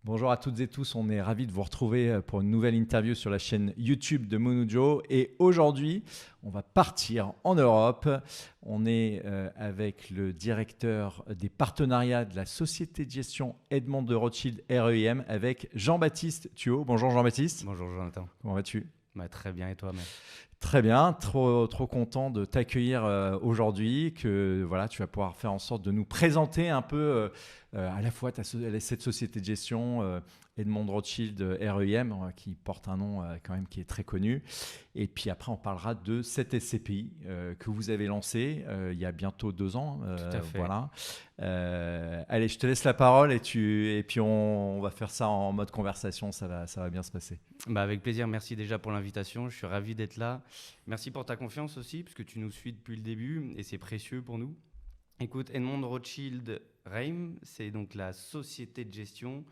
Bonjour à toutes et tous, on est ravis de vous retrouver pour une nouvelle interview sur la chaîne YouTube de Monujo. Et aujourd'hui, on va partir en Europe. On est avec le directeur des partenariats de la société de gestion Edmond de Rothschild REIM avec Jean-Baptiste Thuot. Bonjour Jean-Baptiste. Bonjour Jonathan. Comment vas-tu ? Très bien, et toi même? Très bien, trop content de t'accueillir aujourd'hui, que voilà, tu vas pouvoir faire en sorte de nous présenter un peu à la fois cette société de gestion Edmond de Rothschild REIM qui porte un nom quand même qui est très connu. Et puis après, on parlera de cette SCPI que vous avez lancée il y a bientôt 2 ans. Tout à fait. Voilà. Allez, je te laisse la parole et puis on va faire ça en mode conversation, ça va bien se passer. Avec plaisir, merci déjà pour l'invitation, je suis ravi d'être là. Merci pour ta confiance aussi, puisque tu nous suis depuis le début et c'est précieux pour nous. Écoute, Edmond de Rothschild REIM, c'est donc la société de gestion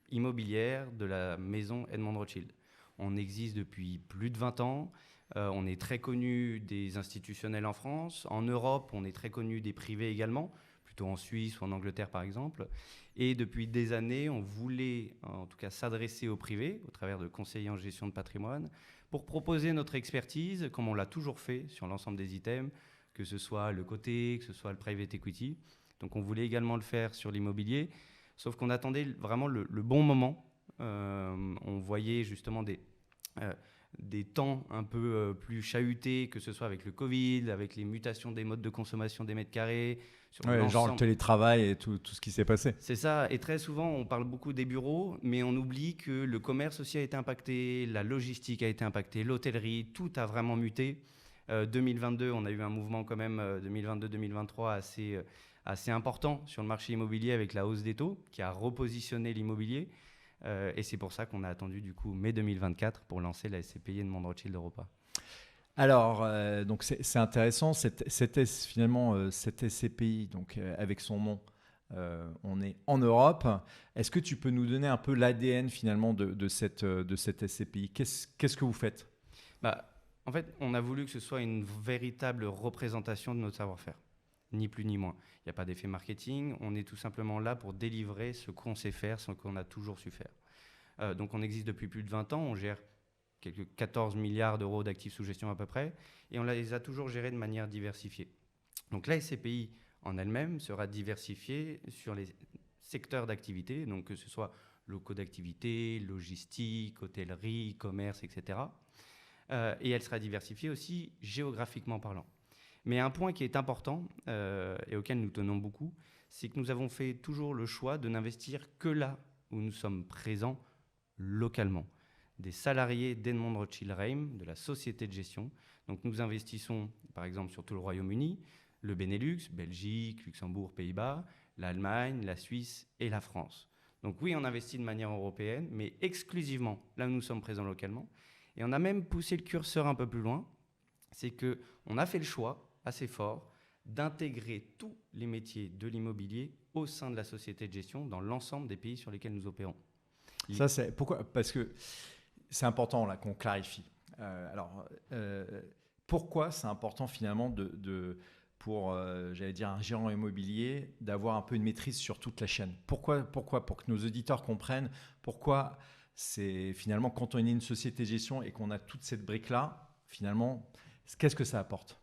immobilière de la maison Edmond de Rothschild. On existe depuis plus de 20 ans. On est très connu des institutionnels en France. En Europe, on est très connu des privés également, plutôt en Suisse ou en Angleterre par exemple. Et depuis des années, on voulait en tout cas s'adresser aux privés au travers de conseillers en gestion de patrimoine pour proposer notre expertise, comme on l'a toujours fait sur l'ensemble des items, que ce soit le coté, que ce soit le private equity. Donc on voulait également le faire sur l'immobilier, sauf qu'on attendait vraiment le bon moment. On voyait justement des temps un peu plus chahutés, que ce soit avec le Covid, avec les mutations des modes de consommation des mètres carrés. Ouais, genre le télétravail et tout ce qui s'est passé. C'est ça, et très souvent on parle beaucoup des bureaux, mais on oublie que le commerce aussi a été impacté, la logistique a été impactée, l'hôtellerie, tout a vraiment muté. 2022, on a eu un mouvement quand même, 2022-2023 assez important sur le marché immobilier avec la hausse des taux qui a repositionné l'immobilier. Et c'est pour ça qu'on a attendu du coup mai 2024 pour lancer la SCPI Edmond de Rothschild Europa. Alors, donc c'est intéressant, finalement, cette SCPI, donc, avec son nom, on est en Europe. Est-ce que tu peux nous donner un peu l'ADN finalement de cette SCPI ? Qu'est-ce que vous faites ? En fait, on a voulu que ce soit une véritable représentation de notre savoir-faire, ni plus ni moins. Il n'y a pas d'effet marketing, on est tout simplement là pour délivrer ce qu'on sait faire, ce qu'on a toujours su faire. Donc on existe depuis plus de 20 ans, on gère quelques 14 milliards d'euros d'actifs sous gestion à peu près, et on les a toujours gérés de manière diversifiée. Donc la SCPI en elle-même sera diversifiée sur les secteurs d'activité, donc que ce soit locaux d'activité, logistique, hôtellerie, commerce, etc. Et elle sera diversifiée aussi géographiquement parlant. Mais un point qui est important et auquel nous tenons beaucoup, c'est que nous avons fait toujours le choix de n'investir que là où nous sommes présents localement. Des salariés d'Edmond de Rothschild REIM, de la société de gestion. Donc nous investissons par exemple sur tout le Royaume-Uni, le Benelux, Belgique, Luxembourg, Pays-Bas, l'Allemagne, la Suisse et la France. Donc oui, on investit de manière européenne, mais exclusivement là où nous sommes présents localement. Et on a même poussé le curseur un peu plus loin, c'est qu'on a fait le choix assez fort d'intégrer tous les métiers de l'immobilier au sein de la société de gestion dans l'ensemble des pays sur lesquels nous opérons. Ça, c'est pourquoi ? Parce que c'est important là qu'on clarifie. Pourquoi c'est important finalement pour j'allais dire un gérant immobilier d'avoir un peu une maîtrise sur toute la chaîne ? Pourquoi ? Pour que nos auditeurs comprennent pourquoi c'est finalement quand on est une société de gestion et qu'on a toute cette brique-là, finalement, qu'est-ce que ça apporte ?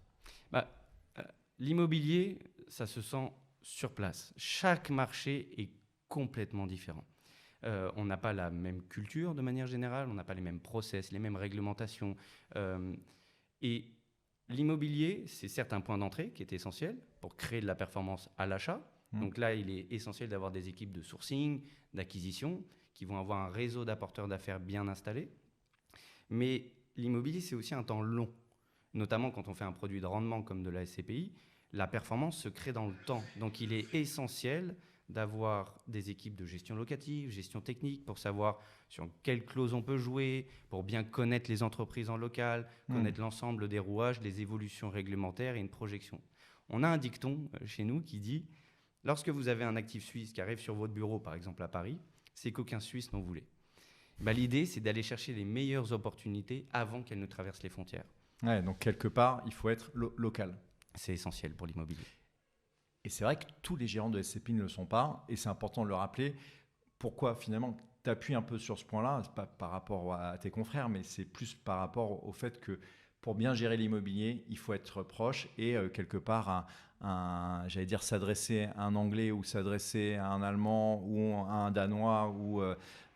L'immobilier, ça se sent sur place. Chaque marché est complètement différent. On n'a pas la même culture de manière générale, on n'a pas les mêmes process, les mêmes réglementations. Et l'immobilier, c'est certes un point d'entrée qui est essentiel pour créer de la performance à l'achat. Donc là, il est essentiel d'avoir des équipes de sourcing, d'acquisition, qui vont avoir un réseau d'apporteurs d'affaires bien installé. Mais l'immobilier, c'est aussi un temps long. Notamment quand on fait un produit de rendement comme de la SCPI, la performance se crée dans le temps. Donc il est essentiel d'avoir des équipes de gestion locative, gestion technique, pour savoir sur quelles clauses on peut jouer, pour bien connaître les entreprises en local, connaître l'ensemble des rouages, les évolutions réglementaires et une projection. On a un dicton chez nous qui dit « Lorsque vous avez un actif suisse qui arrive sur votre bureau, par exemple à Paris, c'est qu'aucun Suisse n'en voulait. » L'idée, c'est d'aller chercher les meilleures opportunités avant qu'elles ne traversent les frontières. Ouais, donc quelque part, il faut être local. C'est essentiel pour l'immobilier. Et c'est vrai que tous les gérants de SCPI ne le sont pas, et c'est important de le rappeler. Pourquoi finalement, t'appuies un peu sur ce point-là, c'est pas par rapport à tes confrères, mais c'est plus par rapport au fait que pour bien gérer l'immobilier, il faut être proche et quelque part, j'allais dire s'adresser à un Anglais ou s'adresser à un Allemand ou à un Danois ou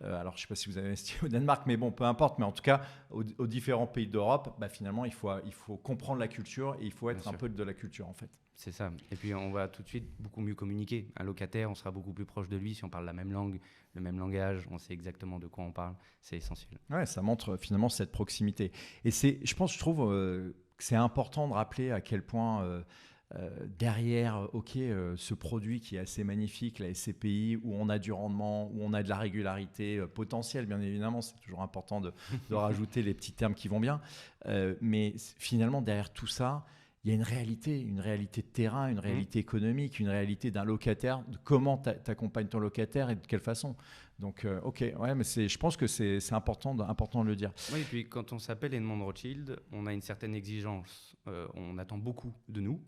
alors je ne sais pas si vous avez investi au Danemark, mais bon, peu importe. Mais en tout cas, aux différents pays d'Europe, finalement, il faut comprendre la culture et il faut être un peu de la culture en fait. C'est ça. Et puis on va tout de suite beaucoup mieux communiquer. Un locataire, on sera beaucoup plus proche de lui si on parle la même langue, le même langage, on sait exactement de quoi on parle. C'est essentiel. Ouais, ça montre finalement cette proximité. Et je trouve que c'est important de rappeler à quel point derrière, ce produit qui est assez magnifique, la SCPI, où on a du rendement, où on a de la régularité potentielle, bien évidemment, c'est toujours important de rajouter les petits termes qui vont bien. Mais finalement, derrière tout ça, il y a une réalité de terrain, une réalité économique, une réalité d'un locataire, de comment tu accompagnes ton locataire et de quelle façon. Donc, ouais, mais je pense que c'est important de le dire. Oui, et puis quand on s'appelle Edmond Rothschild, on a une certaine exigence. On attend beaucoup de nous.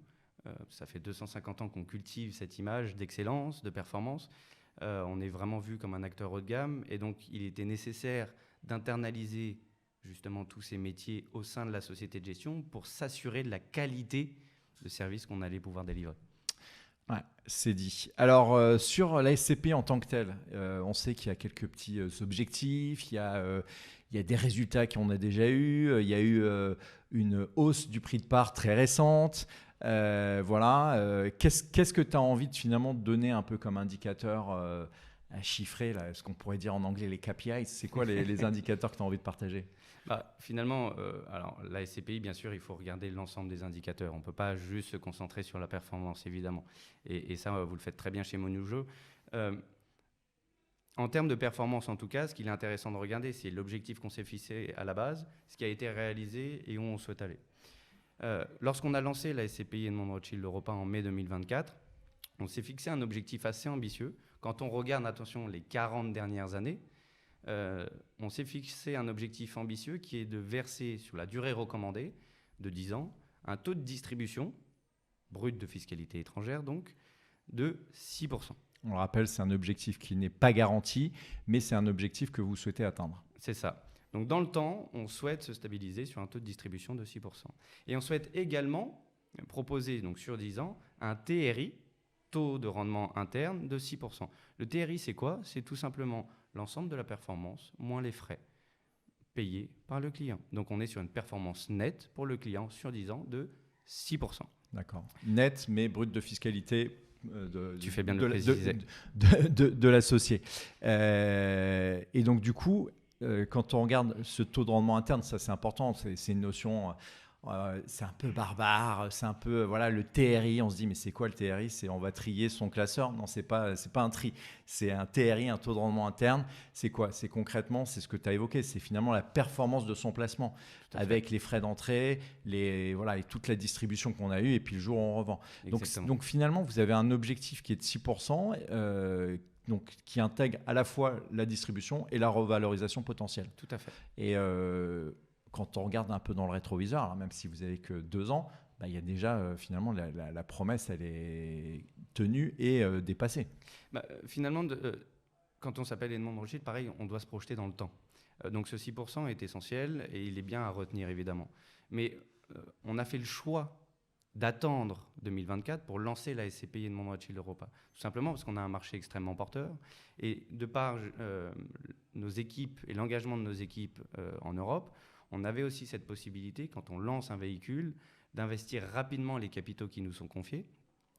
Ça fait 250 ans qu'on cultive cette image d'excellence, de performance. On est vraiment vu comme un acteur haut de gamme. Et donc, il était nécessaire d'internaliser justement tous ces métiers au sein de la société de gestion pour s'assurer de la qualité de service qu'on allait pouvoir délivrer. Ouais, c'est dit. Alors, sur la SCP en tant que telle, on sait qu'il y a quelques petits objectifs, il y a des résultats qu'on a déjà eus, il y a eu une hausse du prix de part très récente. Voilà. Qu'est-ce que tu as envie finalement de donner un peu comme indicateur à chiffrer, là, ce qu'on pourrait dire en anglais les KPIs? C'est quoi les indicateurs que tu as envie de partager? Finalement, alors la SCPI, bien sûr, il faut regarder l'ensemble des indicateurs. On ne peut pas juste se concentrer sur la performance, évidemment. Et ça, vous le faites très bien chez Monoujo. En termes de performance, en tout cas, ce qu'il est intéressant de regarder, c'est l'objectif qu'on s'est fixé à la base, ce qui a été réalisé et où on souhaite aller. Lorsqu'on a lancé la SCPI Edmond Rothschild Europa en mai 2024, on s'est fixé un objectif assez ambitieux. Quand on regarde, attention, les 40 dernières années, on s'est fixé un objectif ambitieux qui est de verser sur la durée recommandée de 10 ans un taux de distribution brut de fiscalité étrangère donc de 6%. On le rappelle, c'est un objectif qui n'est pas garanti, mais c'est un objectif que vous souhaitez atteindre. C'est ça. Donc dans le temps, on souhaite se stabiliser sur un taux de distribution de 6%. Et on souhaite également proposer donc sur 10 ans un TRI, taux de rendement interne, de 6%. Le TRI, c'est quoi? C'est tout simplement l'ensemble de la performance moins les frais payés par le client. Donc on est sur une performance nette pour le client sur 10 ans de 6%. D'accord. Net, mais brut de fiscalité tu fais bien de le préciser. De l'associé. Et donc du coup, quand on regarde ce taux de rendement interne, ça c'est important, c'est une notion... c'est un peu barbare, c'est un peu le TRI. On se dit mais c'est quoi le TRI? On va trier son classeur? Non, c'est pas un tri, c'est un TRI, un taux de rendement interne. C'est quoi? C'est concrètement, c'est ce que tu as évoqué, c'est finalement la performance de son placement avec les frais d'entrée, et toute la distribution qu'on a eue et puis le jour où on revend. Donc finalement, vous avez un objectif qui est de 6%. Donc, qui intègre à la fois la distribution et la revalorisation potentielle. Tout à fait. Et quand on regarde un peu dans le rétroviseur, alors même si vous n'avez que 2 ans, il y a déjà finalement la promesse, elle est tenue et dépassée. Finalement, quand on s'appelle Edmond Rothschild, pareil, on doit se projeter dans le temps. Donc ce 6% est essentiel et il est bien à retenir évidemment. Mais on a fait le choix d'attendre 2024 pour lancer la SCPI Edmond Rothschild Europa. Tout simplement parce qu'on a un marché extrêmement porteur et de par nos équipes et l'engagement de nos équipes en Europe, on avait aussi cette possibilité, quand on lance un véhicule, d'investir rapidement les capitaux qui nous sont confiés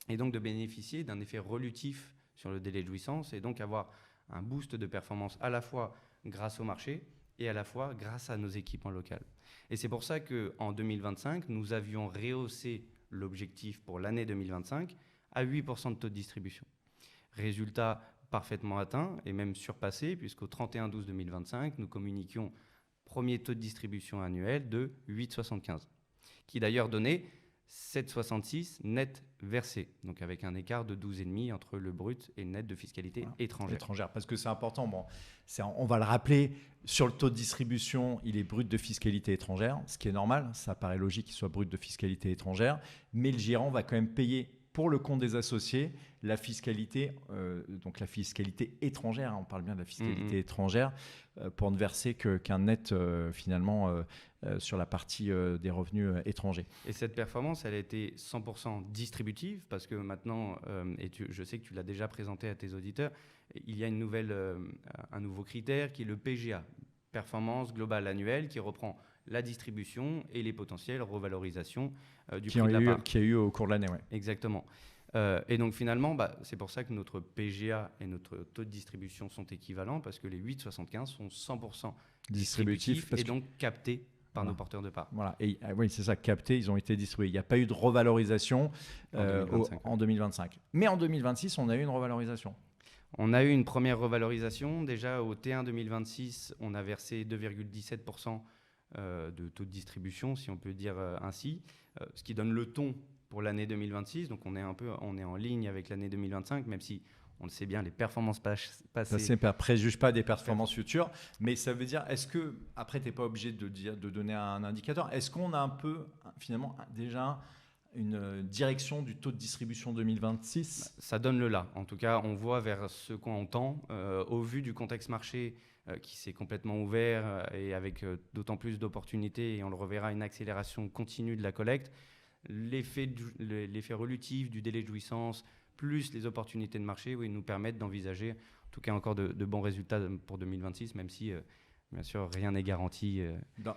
et donc de bénéficier d'un effet relutif sur le délai de jouissance et donc avoir un boost de performance à la fois grâce au marché et à la fois grâce à nos équipes en local. Et c'est pour ça qu'en 2025, nous avions rehaussé l'objectif pour l'année 2025 à 8% de taux de distribution. Résultat parfaitement atteint et même surpassé puisqu'au 31/12/2025, nous communiquions premier taux de distribution annuel de 8,75, qui d'ailleurs donnait 7,66 net versé, donc avec un écart de 12,5 entre le brut et le net de fiscalité étrangère. Parce que c'est important, on va le rappeler, sur le taux de distribution, il est brut de fiscalité étrangère, ce qui est normal, ça paraît logique qu'il soit brut de fiscalité étrangère, mais le gérant va quand même payer pour le compte des associés, la fiscalité, donc la fiscalité étrangère, on parle bien de la fiscalité étrangère, pour ne verser qu'un net finalement sur la partie des revenus étrangers. Et cette performance, elle a été 100% distributive parce que maintenant, je sais que tu l'as déjà présenté à tes auditeurs, il y a un nouveau critère qui est le PGA, performance globale annuelle, qui reprend la distribution et les potentielles revalorisations du prix de la part. Qui a eu au cours de l'année, ouais. Exactement. Et donc finalement, c'est pour ça que notre PGA et notre taux de distribution sont équivalents, parce que les 8,75 sont 100% distributifs et donc captés par nos porteurs de parts. Voilà. Et oui, c'est ça, captés, ils ont été distribués. Il n'y a pas eu de revalorisation en 2025. Mais en 2026, on a eu une revalorisation. On a eu une première revalorisation. Déjà, au T1 2026, on a versé 2,17% de taux de distribution, si on peut dire ainsi, ce qui donne le ton pour l'année 2026. Donc, on est en ligne avec l'année 2025, même si on le sait bien, les performances passées... Ça ne préjuge pas des performances futures, mais ça veut dire, est-ce que, après, tu n'es pas obligé de donner un indicateur, est-ce qu'on a un peu, finalement, déjà une direction du taux de distribution 2026 ? Ça donne le là. En tout cas, on voit vers ce qu'on tend. Au vu du contexte marché qui s'est complètement ouvert et avec d'autant plus d'opportunités, et on le reverra, une accélération continue de la collecte, l'effet relutif du délai de jouissance, plus les opportunités de marché, oui, nous permettent d'envisager, en tout cas encore de bons résultats pour 2026, même si, bien sûr, rien n'est garanti.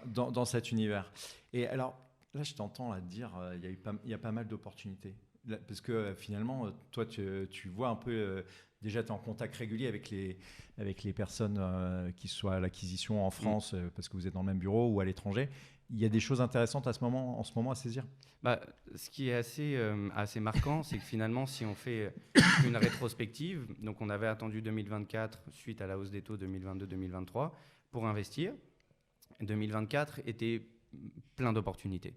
Dans cet univers. Et alors, là, je t'entends là dire, il y a pas mal d'opportunités. Là, parce que finalement, toi, tu vois un peu, déjà, tu es en contact régulier avec les personnes qui soient à l'acquisition en France, parce que vous êtes dans le même bureau ou à l'étranger. Il y a des choses intéressantes en ce moment à saisir. Ce qui est assez marquant, c'est que finalement, si on fait une rétrospective, donc on avait attendu 2024 suite à la hausse des taux 2022-2023 pour investir. 2024 était plein d'opportunités.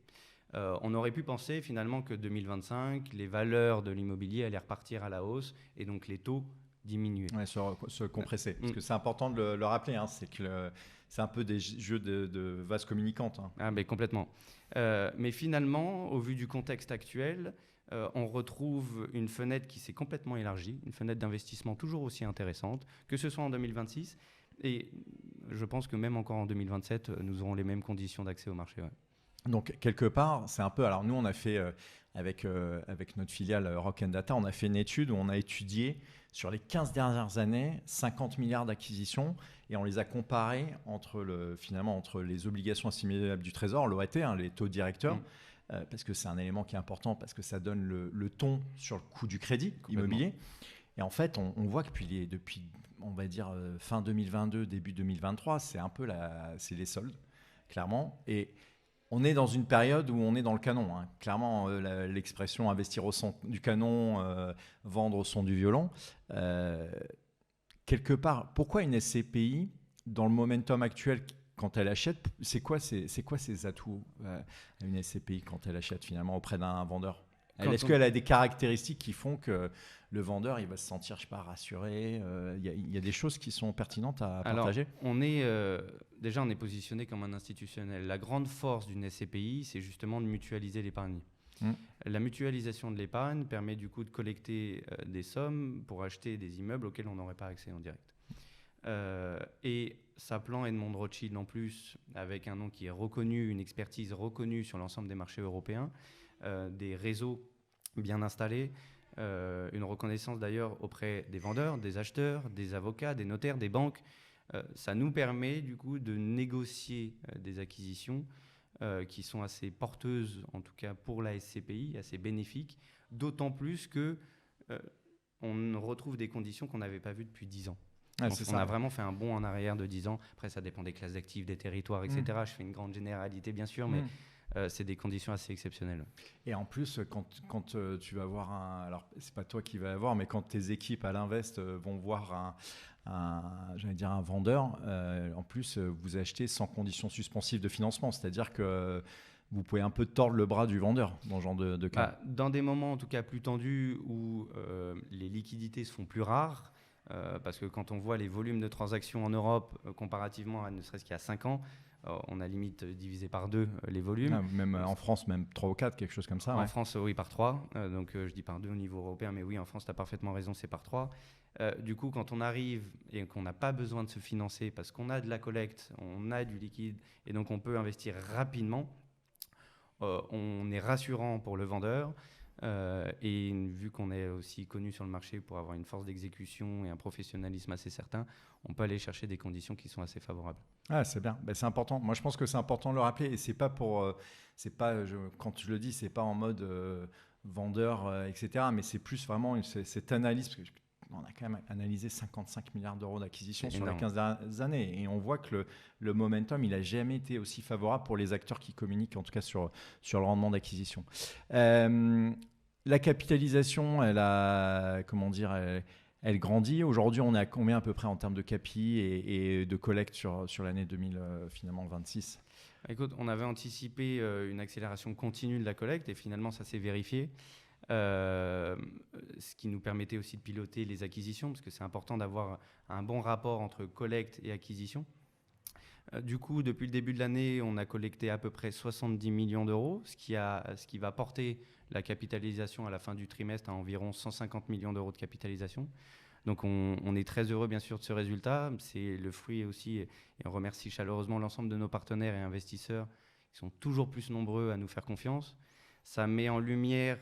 On aurait pu penser finalement que 2025, les valeurs de l'immobilier allaient repartir à la hausse et donc les taux diminuer. Ouais, se compresser. Parce que c'est important de le rappeler, hein, c'est que c'est un peu des jeux de vases communicantes. Hein. Ah, mais complètement. Mais finalement, au vu du contexte actuel, on retrouve une fenêtre qui s'est complètement élargie, une fenêtre d'investissement toujours aussi intéressante, que ce soit en 2026. Et je pense que même encore en 2027, nous aurons les mêmes conditions d'accès au marché. Ouais. Donc, quelque part, c'est un peu... Alors, nous, on a fait, avec notre filiale Rock & Data, on a fait une étude où on a étudié, sur les 15 dernières années, 50 milliards d'acquisitions, et on les a comparés entre les obligations assimilables du Trésor, l'OAT, les taux directeurs, parce que c'est un élément qui est important, parce que ça donne le ton sur le coût du crédit immobilier. Et en fait, on voit que depuis, on va dire, fin 2022, début 2023, c'est un peu c'est les soldes, clairement. Et on est dans une période où on est dans le canon. Hein. Clairement, l'expression investir au son du canon, vendre au son du violon. Quelque part, pourquoi une SCPI, dans le momentum actuel, quand elle achète, c'est quoi ses atouts à une SCPI quand elle achète finalement auprès d'un vendeur ? Est-ce qu'elle a des caractéristiques qui font que le vendeur il va se sentir, je sais pas, rassuré ? Il y a des choses qui sont pertinentes à partager. Alors, on est positionné comme un institutionnel. La grande force d'une SCPI, c'est justement de mutualiser l'épargne. La mutualisation de l'épargne permet du coup de collecter des sommes pour acheter des immeubles auxquels on n'aurait pas accès en direct. Et Saplan Edmond de Rothschild en plus, avec un nom qui est reconnu, une expertise reconnue sur l'ensemble des marchés européens, des réseaux bien installés, une reconnaissance d'ailleurs auprès des vendeurs, des acheteurs, des avocats, des notaires, des banques. Ça nous permet du coup de négocier des acquisitions qui sont assez porteuses, en tout cas pour la SCPI, assez bénéfiques, d'autant plus que on retrouve des conditions qu'on n'avait pas vues depuis 10 ans. Ah, on a vraiment fait un bond en arrière de 10 ans. Après, ça dépend des classes d'actifs, des territoires, etc. Je fais une grande généralité, bien sûr, mais c'est des conditions assez exceptionnelles. Et en plus, quand tu vas voir alors c'est pas toi qui vas voir, mais quand tes équipes à l'Invest vont voir un vendeur, en plus vous achetez sans condition suspensive de financement, c'est-à-dire que vous pouvez un peu tordre le bras du vendeur dans ce genre de cas. Dans des moments en tout cas plus tendus où les liquidités se font plus rares, parce que quand on voit les volumes de transactions en Europe comparativement à ne serait-ce qu'il y a 5 ans, on a limite divisé par 2 les volumes. Ah, même en France, même 3 ou 4, quelque chose comme ça. En France, oui, par 3. Donc, je dis par 2 au niveau européen, mais oui, en France, tu as parfaitement raison, c'est par 3. Du coup, quand on arrive et qu'on n'a pas besoin de se financer parce qu'on a de la collecte, on a du liquide, et donc on peut investir rapidement, on est rassurant pour le vendeur. Et vu qu'on est aussi connu sur le marché pour avoir une force d'exécution et un professionnalisme assez certain, on peut aller chercher des conditions qui sont assez favorables. Ah, c'est bien, c'est important. Moi, je pense que c'est important de le rappeler. Et c'est pas pour, quand je le dis, c'est pas en mode vendeur, etc. Mais c'est plus vraiment cette analyse. Parce qu'on a quand même analysé 55 milliards d'euros d'acquisition sur les 15 dernières années. Et on voit que le momentum, il n'a jamais été aussi favorable pour les acteurs qui communiquent, en tout cas sur le rendement d'acquisition. La capitalisation, elle grandit. Aujourd'hui, on est à combien à peu près en termes de capi et de collecte sur l'année 2026 ? Écoute, on avait anticipé une accélération continue de la collecte et finalement, ça s'est vérifié. Ce qui nous permettait aussi de piloter les acquisitions, parce que c'est important d'avoir un bon rapport entre collecte et acquisition. Du coup, depuis le début de l'année, on a collecté à peu près 70 millions d'euros, ce qui va porter la capitalisation à la fin du trimestre à environ 150 millions d'euros de capitalisation. Donc on est très heureux bien sûr de ce résultat. C'est le fruit aussi, et on remercie chaleureusement l'ensemble de nos partenaires et investisseurs qui sont toujours plus nombreux à nous faire confiance. Ça met en lumière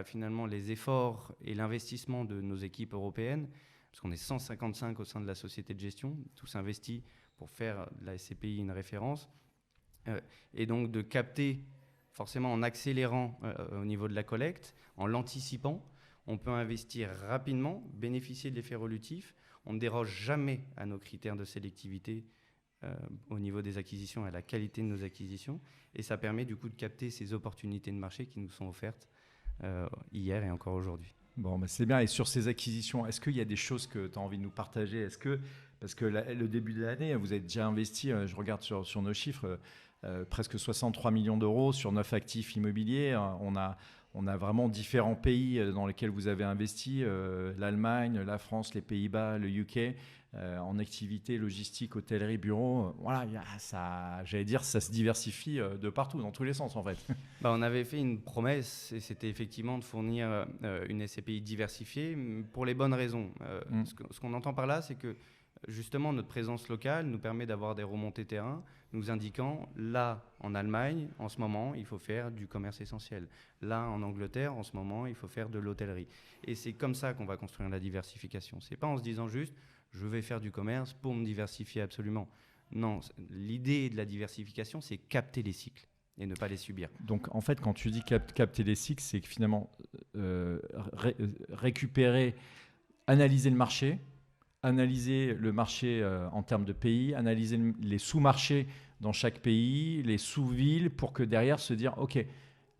finalement les efforts et l'investissement de nos équipes européennes, parce qu'on est 155 au sein de la société de gestion, tous investis pour faire de la SCPI une référence, et donc de capter forcément en accélérant au niveau de la collecte, en l'anticipant, on peut investir rapidement, bénéficier de l'effet relutif, on ne déroge jamais à nos critères de sélectivité au niveau des acquisitions et à la qualité de nos acquisitions, et ça permet du coup de capter ces opportunités de marché qui nous sont offertes hier et encore aujourd'hui. Bon, c'est bien. Et sur ces acquisitions, est-ce qu'il y a des choses que tu as envie de nous partager ? Parce que le début de l'année, vous avez déjà investi, je regarde sur nos chiffres, presque 63 millions d'euros sur 9 actifs immobiliers. On a vraiment différents pays dans lesquels vous avez investi, l'Allemagne, la France, les Pays-Bas, le UK, en activité, logistique, hôtellerie, bureau. Voilà, j'allais dire, ça se diversifie de partout, dans tous les sens en fait. On avait fait une promesse, et c'était effectivement de fournir une SCPI diversifiée pour les bonnes raisons. Ce qu'on entend par là, c'est que justement notre présence locale nous permet d'avoir des remontées terrain, nous indiquant là en Allemagne, en ce moment, il faut faire du commerce essentiel. Là en Angleterre, en ce moment, il faut faire de l'hôtellerie. Et c'est comme ça qu'on va construire la diversification. C'est pas en se disant juste je vais faire du commerce pour me diversifier absolument. Non, l'idée de la diversification, c'est capter les cycles et ne pas les subir. Donc en fait, quand tu dis capter les cycles, c'est que finalement récupérer, analyser le marché en termes de pays, analyser les sous-marchés dans chaque pays, les sous-villes, pour que derrière se dire ok,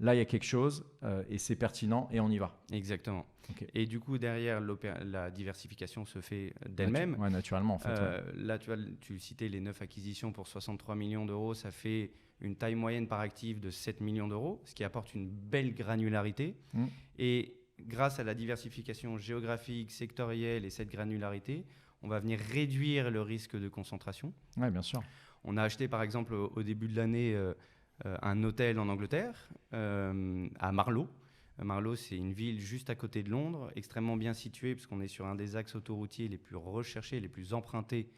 là il y a quelque chose et c'est pertinent et on y va. Exactement. Okay. Et du coup derrière la diversification se fait d'elle-même. Naturellement en fait. Là tu citais les 9 acquisitions pour 63 millions d'euros, ça fait une taille moyenne par actif de 7 millions d'euros, ce qui apporte une belle granularité. Et grâce à la diversification géographique, sectorielle et cette granularité, on va venir réduire le risque de concentration. Oui, bien sûr. On a acheté par exemple au début de l'année un hôtel en Angleterre, à Marlow. Marlow, c'est une ville juste à côté de Londres, extrêmement bien située, puisqu'on est sur un des axes autoroutiers les plus recherchés, les plus empruntés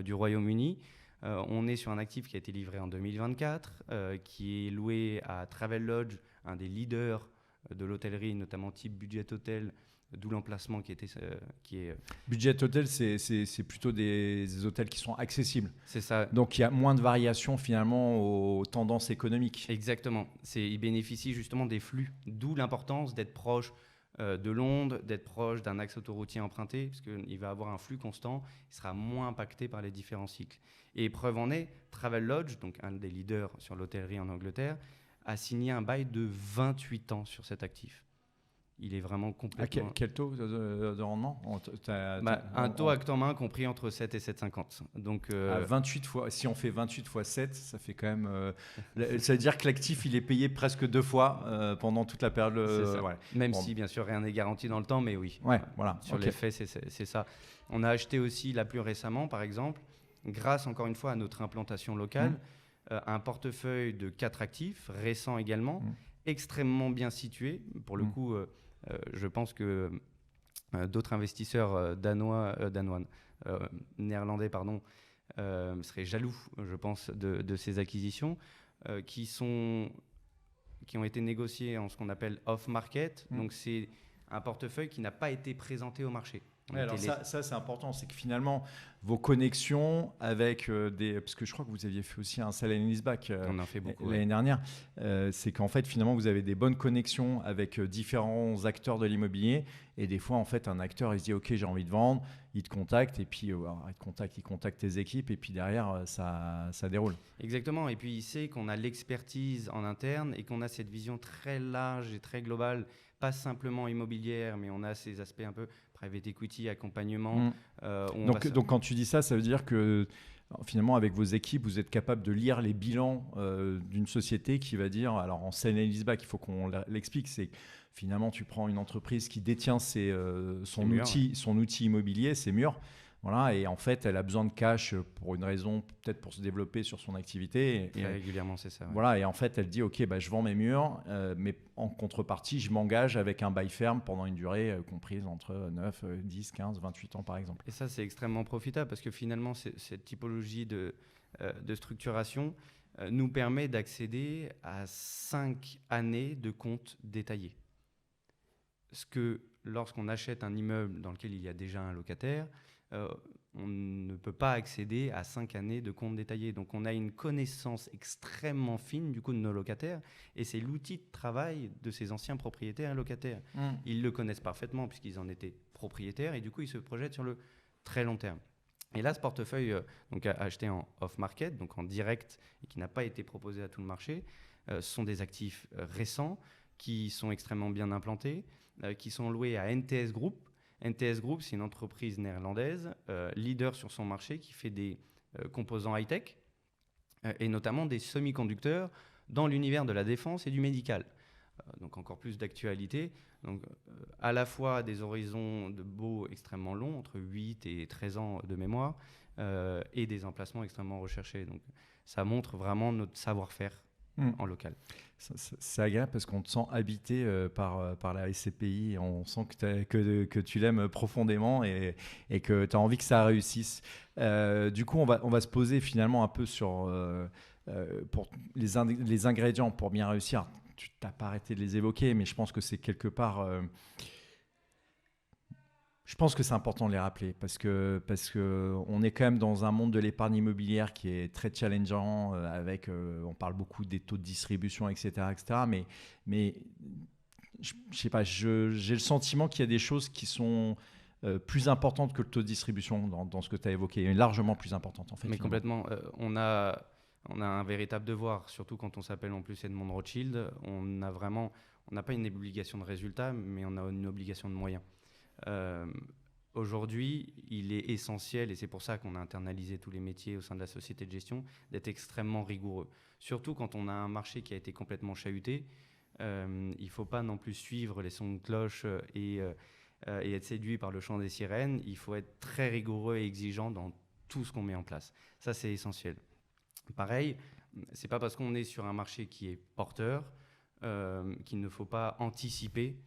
du Royaume-Uni. On est sur un actif qui a été livré en 2024, qui est loué à Travelodge, un des leaders de l'hôtellerie, notamment type budget hotel, d'où l'emplacement qui est... Budget hotel, c'est plutôt des hôtels qui sont accessibles. C'est ça. Donc il y a moins de variations finalement aux tendances économiques. Exactement. Il bénéficie justement des flux, d'où l'importance d'être proche de Londres, d'être proche d'un axe autoroutier emprunté, parce qu'il va avoir un flux constant, il sera moins impacté par les différents cycles. Et preuve en est, Travelodge, donc un des leaders sur l'hôtellerie en Angleterre, a signé un bail de 28 ans sur cet actif. Il est vraiment complètement... Quel taux de rendement ? Un taux acte en main compris entre 7 et 7,50. Donc, 28 fois, si on fait 28 fois 7, ça fait quand même... ça veut dire que l'actif, il est payé presque 2 fois pendant toute la période... Même si, bien sûr, rien n'est garanti dans le temps, mais oui. Ouais, voilà. Sur les faits, c'est ça. On a acheté aussi, là plus récemment, par exemple, grâce encore une fois à notre implantation locale, un portefeuille de 4 actifs, récents également, extrêmement bien situés. Pour le coup, je pense que d'autres investisseurs néerlandais seraient jaloux, je pense, de ces acquisitions qui ont été négociées en ce qu'on appelle off-market. Donc, c'est un portefeuille qui n'a pas été présenté au marché. Alors ça c'est important, c'est que finalement, vos connexions avec parce que je crois que vous aviez fait aussi un sell and leaseback on en fait beaucoup, l'année dernière, c'est qu'en fait, finalement, vous avez des bonnes connexions avec différents acteurs de l'immobilier. Et des fois, en fait, un acteur, il se dit « Ok, j'ai envie de vendre », il te contacte, et puis il contacte tes équipes, et puis derrière, ça déroule. Exactement, et puis il sait qu'on a l'expertise en interne et qu'on a cette vision très large et très globale, pas simplement immobilière, mais on a ces aspects un peu private equity, accompagnement. Donc quand tu dis ça, ça veut dire que finalement, avec vos équipes, vous êtes capable de lire les bilans d'une société qui va dire, alors en sell and leaseback, il faut qu'on l'explique, c'est que finalement, tu prends une entreprise qui détient son outil immobilier, ses murs, voilà, et en fait, elle a besoin de cash pour une raison, peut-être pour se développer sur son activité. Et régulièrement, c'est ça. Ouais. Voilà, et en fait, elle dit, OK, je vends mes murs, mais en contrepartie, je m'engage avec un bail ferme pendant une durée comprise entre 9, 10, 15, 28 ans, par exemple. Et ça, c'est extrêmement profitable parce que finalement, cette typologie de structuration nous permet d'accéder à 5 années de compte détaillé. Ce que lorsqu'on achète un immeuble dans lequel il y a déjà un locataire, on ne peut pas accéder à 5 années de compte détaillé. Donc on a une connaissance extrêmement fine du coup de nos locataires et c'est l'outil de travail de ces anciens propriétaires et locataires. Ils le connaissent parfaitement puisqu'ils en étaient propriétaires et du coup ils se projettent sur le très long terme. Et là, ce portefeuille acheté en off-market, donc en direct et qui n'a pas été proposé à tout le marché, sont des actifs récents qui sont extrêmement bien implantés, qui sont loués à NTS Group. NTS Group, c'est une entreprise néerlandaise, leader sur son marché, qui fait des composants high-tech et notamment des semi-conducteurs dans l'univers de la défense et du médical. Donc encore plus d'actualité. Donc à la fois des horizons de baux extrêmement longs, entre 8 et 13 ans de mémoire, et des emplacements extrêmement recherchés. Donc ça montre vraiment notre savoir-faire en local. C'est agréable parce qu'on te sent habité par la SCPI. On sent que tu l'aimes profondément et que tu as envie que ça réussisse. Du coup, on va se poser finalement un peu sur pour les ingrédients pour bien réussir. Tu n'as pas arrêté de les évoquer, mais je pense que c'est quelque part... je pense que c'est important de les rappeler parce que on est quand même dans un monde de l'épargne immobilière qui est très challengeant avec, on parle beaucoup des taux de distribution, etc. Mais je sais pas, j'ai le sentiment qu'il y a des choses qui sont plus importantes que le taux de distribution dans ce que tu as évoqué, largement plus importantes en fait. Mais complètement, on a un véritable devoir, surtout quand on s'appelle en plus Edmond Rothschild. On n'a pas une obligation de résultat, mais on a une obligation de moyens. Aujourd'hui, il est essentiel, et c'est pour ça qu'on a internalisé tous les métiers au sein de la société de gestion, d'être extrêmement rigoureux. Surtout quand on a un marché qui a été complètement chahuté, il ne faut pas non plus suivre les sons de cloche et être séduit par le chant des sirènes. Il faut être très rigoureux et exigeant dans tout ce qu'on met en place. Ça, c'est essentiel. Pareil, c'est pas parce qu'on est sur un marché qui est porteur qu'il ne faut pas anticiper,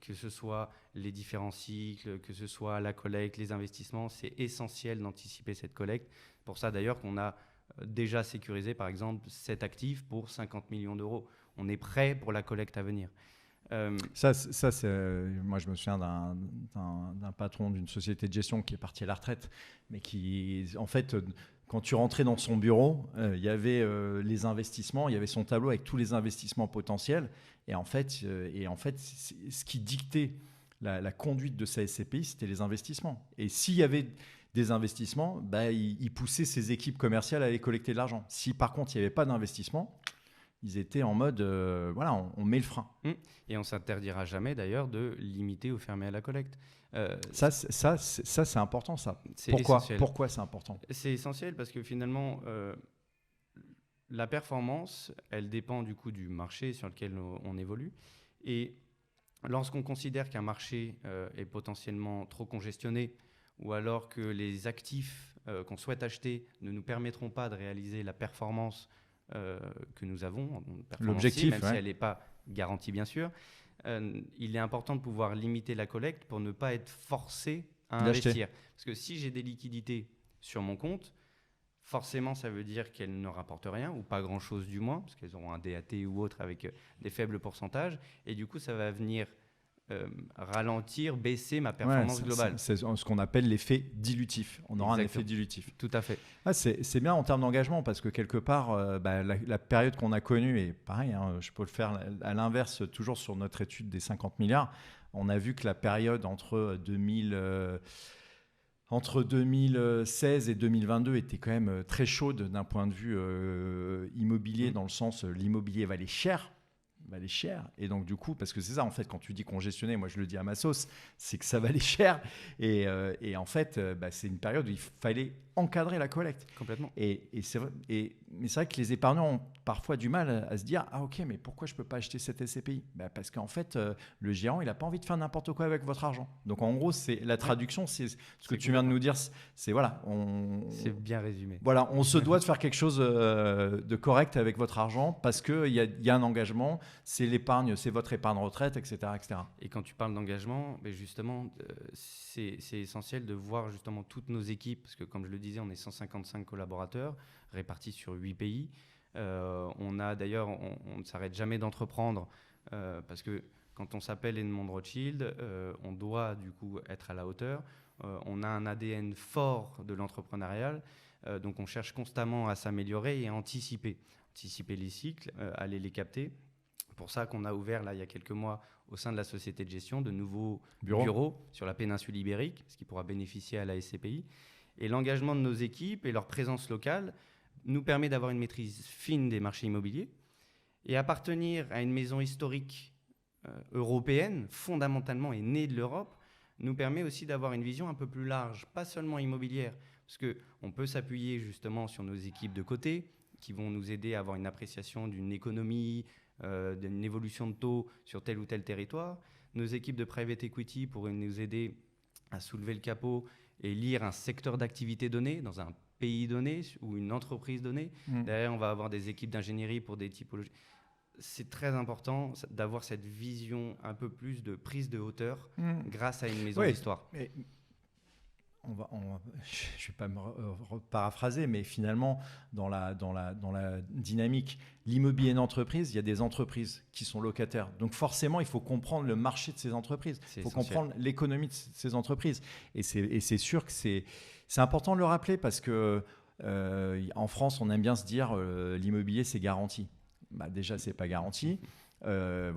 que ce soit les différents cycles, que ce soit la collecte, les investissements. C'est essentiel d'anticiper cette collecte. Pour ça d'ailleurs qu'on a déjà sécurisé par exemple 7 actifs pour 50 millions d'euros. On est prêt pour la collecte à venir. Ça moi je me souviens d'un patron d'une société de gestion qui est parti à la retraite, mais qui en fait quand tu rentrais dans son bureau, il y avait les investissements, il y avait son tableau avec tous les investissements potentiels, et en fait ce qui dictait la conduite de sa SCPI, c'était les investissements. Et s'il y avait des investissements, il poussait ses équipes commerciales à aller collecter de l'argent. Si par contre il n'y avait pas d'investissement, ils étaient en mode, on met le frein. Et on ne s'interdira jamais d'ailleurs de limiter ou fermer à la collecte. Ça, c'est important, ça. Pourquoi c'est important ? C'est essentiel parce que finalement, la performance, elle dépend du coup du marché sur lequel on évolue. Et lorsqu'on considère qu'un marché est potentiellement trop congestionné ou alors que les actifs qu'on souhaite acheter ne nous permettront pas de réaliser la performance que nous avons, L'objectif, même si elle n'est pas garantie bien sûr, il est important de pouvoir limiter la collecte pour ne pas être forcé à investir. Parce que si j'ai des liquidités sur mon compte, forcément, ça veut dire qu'elles ne rapportent rien, ou pas grand-chose du moins, parce qu'elles auront un DAT ou autre avec des faibles pourcentages. Et du coup, ça va venir ralentir, baisser ma performance globale. C'est ce qu'on appelle l'effet dilutif. On aura un effet dilutif. Tout à fait. C'est bien en termes d'engagement, parce que quelque part, la période qu'on a connue, et pareil, je peux le faire à l'inverse, toujours sur notre étude des 50 milliards, on a vu que la période entre 2016 et 2022 était quand même très chaude d'un point de vue immobilier, dans le sens l'immobilier valait cher. Et donc du coup, parce que c'est ça en fait, quand tu dis congestionné, moi je le dis à ma sauce, c'est que ça valait cher. Et en fait, c'est une période où il fallait encadrer la collecte. Complètement. Mais c'est vrai que les épargnants ont parfois du mal à se dire « Ah ok, mais pourquoi je ne peux pas acheter cette SCPI ?» Parce qu'en fait, le gérant, il n'a pas envie de faire n'importe quoi avec votre argent. Donc en gros, la traduction, c'est ce que tu viens de nous dire, c'est voilà. C'est bien résumé. Voilà, on se doit de faire quelque chose de correct avec votre argent parce qu'il y a un engagement, c'est l'épargne, c'est votre épargne retraite, etc., etc. Et quand tu parles d'engagement, justement, c'est essentiel de voir justement toutes nos équipes, parce que comme je le disais, on est 155 collaborateurs répartis sur 8 pays. On ne s'arrête jamais d'entreprendre parce que quand on s'appelle Edmond Rothschild, on doit du coup être à la hauteur. On a un ADN fort de l'entrepreneurial, donc on cherche constamment à s'améliorer et à anticiper les cycles, aller les capter. C'est pour ça qu'on a ouvert là il y a quelques mois au sein de la société de gestion de nouveaux bureaux sur la péninsule ibérique, ce qui pourra bénéficier à la SCPI. Et l'engagement de nos équipes et leur présence locale nous permet d'avoir une maîtrise fine des marchés immobiliers et appartenir à une maison historique européenne, fondamentalement et née de l'Europe, nous permet aussi d'avoir une vision un peu plus large, pas seulement immobilière, parce qu'on peut s'appuyer justement sur nos équipes de côté qui vont nous aider à avoir une appréciation d'une économie, d'une évolution de taux sur tel ou tel territoire. Nos équipes de private equity pourraient nous aider à soulever le capot et lire un secteur d'activité donné dans un pays donné ou une entreprise donnée. Derrière, on va avoir des équipes d'ingénierie pour des typologies. C'est très important d'avoir cette vision un peu plus de prise de hauteur grâce à une maison d'histoire. Je ne vais pas me paraphraser, mais finalement, dans la dynamique, l'immobilier d'entreprise, il y a des entreprises qui sont locataires. Donc forcément, il faut comprendre le marché de ces entreprises. Il faut comprendre l'économie de ces entreprises. Et c'est sûr que c'est important de le rappeler parce que en France, on aime bien se dire l'immobilier, c'est garanti. Déjà, ce n'est pas garanti. Ça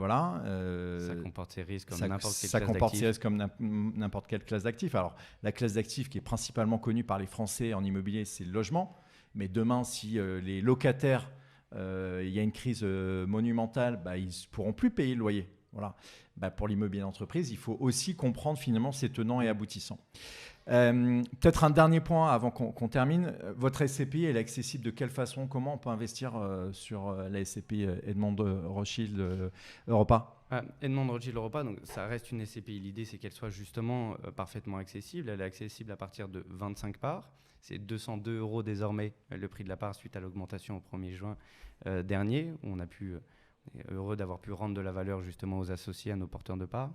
comporte ses risques comme n'importe quelle classe d'actifs. Alors, la classe d'actifs qui est principalement connue par les Français en immobilier, c'est le logement. Mais demain, si les locataires, il y a une crise monumentale, ils ne pourront plus payer le loyer. Voilà. Pour l'immobilier d'entreprise, il faut aussi comprendre finalement ses tenants et aboutissants. Peut-être un dernier point avant qu'on termine. Votre SCPI, elle est accessible de quelle façon? Comment on peut investir sur la SCPI Edmond Rothschild Europa? Edmond Rothschild Europa, donc ça reste une SCPI. L'idée, c'est qu'elle soit justement parfaitement accessible. Elle est accessible à partir de 25 parts. C'est 202 € désormais le prix de la part suite à l'augmentation au 1er juin dernier. On est heureux d'avoir pu rendre de la valeur justement aux associés, à nos porteurs de parts.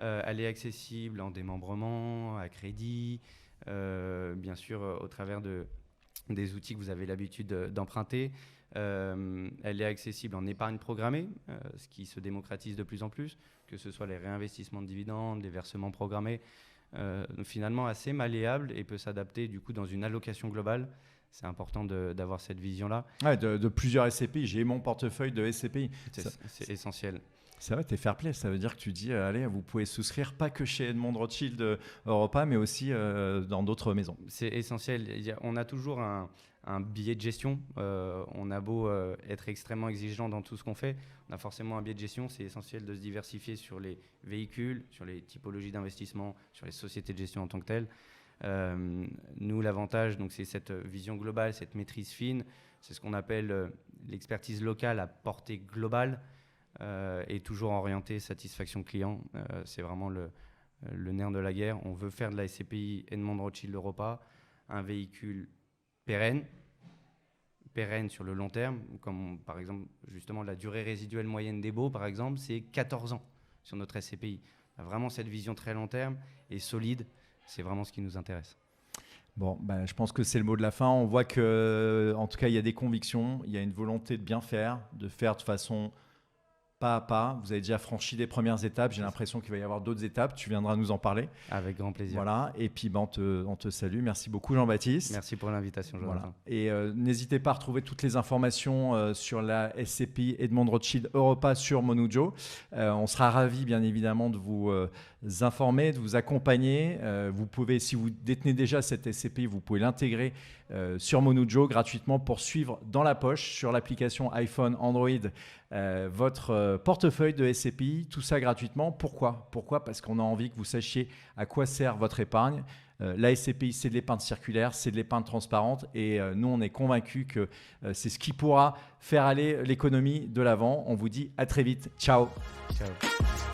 Elle est accessible en démembrement, à crédit, bien sûr au travers des outils que vous avez l'habitude d'emprunter. Elle est accessible en épargne programmée, ce qui se démocratise de plus en plus, que ce soit les réinvestissements de dividendes, les versements programmés, finalement assez malléable et peut s'adapter du coup dans une allocation globale. C'est important d'avoir cette vision-là. Ouais, de plusieurs SCPI. J'ai mon portefeuille de SCPI. C'est essentiel. Ça va, t'es fair play. Ça veut dire que tu dis, allez, vous pouvez souscrire pas que chez Edmond Rothschild Europa, mais aussi dans d'autres maisons. C'est essentiel. On a toujours un biais de gestion. On a beau être extrêmement exigeant dans tout ce qu'on fait, on a forcément un biais de gestion. C'est essentiel de se diversifier sur les véhicules, sur les typologies d'investissement, sur les sociétés de gestion en tant que telles. Nous, l'avantage, donc, c'est cette vision globale, cette maîtrise fine. C'est ce qu'on appelle l'expertise locale à portée globale et toujours orientée satisfaction client. C'est vraiment le nerf de la guerre. On veut faire de la SCPI Edmond Rothschild Europa un véhicule pérenne sur le long terme, comme par exemple justement la durée résiduelle moyenne des baux, par exemple, c'est 14 ans sur notre SCPI. On a vraiment cette vision très long terme et solide, c'est vraiment ce qui nous intéresse. Bon, je pense que c'est le mot de la fin. On voit que, en tout cas, il y a des convictions, il y a une volonté de bien faire, de faire de façon pas à pas. Vous avez déjà franchi les premières étapes. J'ai l'impression qu'il va y avoir d'autres étapes. Tu viendras nous en parler. Avec grand plaisir. Voilà. Et puis, on te salue. Merci beaucoup, Jean-Baptiste. Merci pour l'invitation, Jonathan. Voilà. Et n'hésitez pas à retrouver toutes les informations sur la SCPI Edmond Rothschild Europa sur Monujo. On sera ravis, bien évidemment, de vous informer, de vous accompagner. Vous pouvez, si vous détenez déjà cette SCPI, vous pouvez l'intégrer sur Monujo gratuitement pour suivre dans la poche sur l'application iPhone, Android, votre portefeuille de SCPI, tout ça gratuitement. Pourquoi ? Parce qu'on a envie que vous sachiez à quoi sert votre épargne. La SCPI, c'est de l'épargne circulaire, c'est de l'épargne transparente et nous, on est convaincus que c'est ce qui pourra faire aller l'économie de l'avant. On vous dit à très vite. Ciao. Ciao.